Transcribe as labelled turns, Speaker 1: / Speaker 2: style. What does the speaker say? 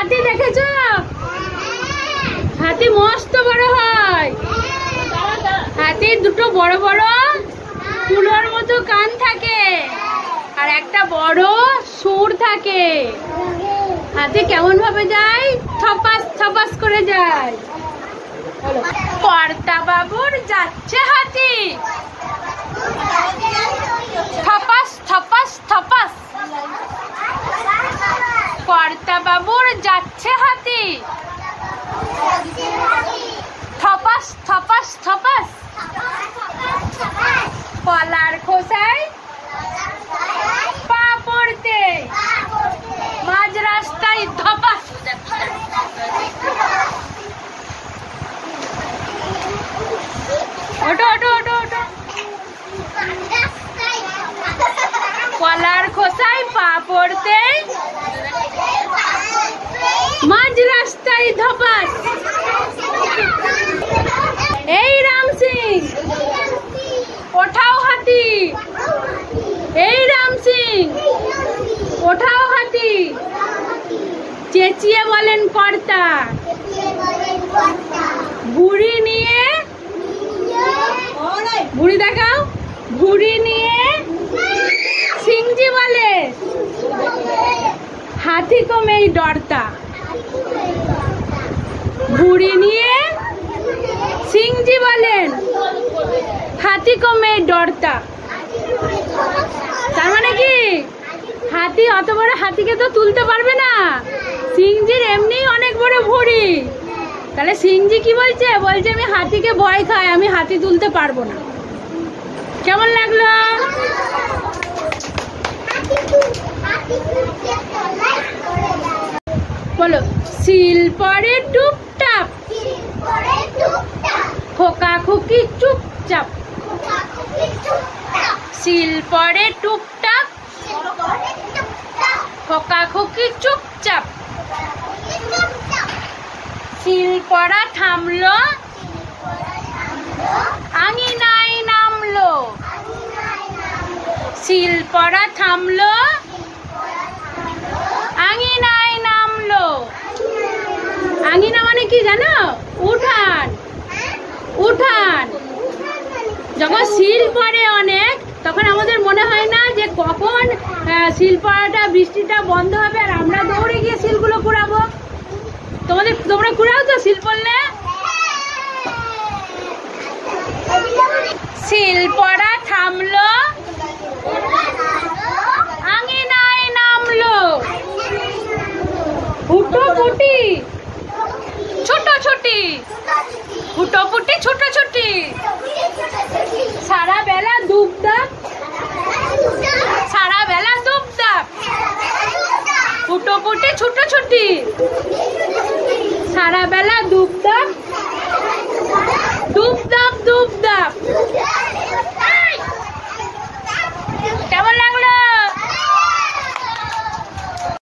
Speaker 1: হাতি দেখেছো? হাতি মস্ত বড় হয়। হাতির দুটো বড় বড় কুলোর মতো কান থাকে আর একটা বড় সুর থাকে। হাতি কেমন ভাবে যায়? থপাস থপাস করে যায়। কর্তা বাবুর যাচ্ছে হাতি, থপাস থপাস থপাস। কর্তা বাবুর যাচ্ছে হাতি, থপাস থপাস থপাস। কলার খোসায় পা পড়তে, মাঝ রাস্তায় ধপাস। ওটো ওটো ওটো ওটো। কলার খোসায় পা পড়তে, মাঝ রাস্তায় ধপাস। এই রাম সিং, ওঠাও হাতি। এই রাম সিং, ওঠাও হাতি। চেঁচিয়ে বলেন কর্তা। বুড়ি নিয়ে, বুড়ি দেখাও। বুড়ি নিয়ে সিংজি বলে, হাতি को मैं डरता। বুড়ি নিয়ে সিংজি বলেন, হাতি को मैं डरता। তার মানে কি, হাতি অত বড় হাতিকে তো তুলতে পারবে না। সিংজির এমনি অনেক বড় ভুঁড়ি। তাহলে সিংজি কি বলছে? বলছে আমি হাতিকে ভয় খাই, আমি হাতি তুলতে পারবো না। কেমন লাগলো? বলো। শিল পড়ে টুপটাপ, খোকা খুকি চুপচাপ। শিল পড়ে টুপটাপ, খোকা খুকি চুপচাপ। শিল পড়া থামলো, আঙিনায় নামলো। শিল পড়া থামলো, আঙিনায় নামলো। আঙিনা মানে কি জানো? উঠান। উঠান। যখন শিল পড়ে অনেক, তখন আমাদের মনে হয় না যে কখন শিল পড়াটা, বৃষ্টিটা বন্ধ হবে আর আমরা দৌড়ে গিয়ে শিলগুলো কুড়াবো। তোমরা কুড়াও তো শিল পড়লে? শিল পড়া থামলো, আঙিনায় নামলো। হুটোপুটি ছোটাছুটি, হুটোপুটি ছোটাছুটি। সারা বেলা দুপদাপ, সারা বেলা দুপদাপ। হুটোপুটি ছোটাছুটি, সারা বেলা দুপদাপ, দুপদাপ দুপ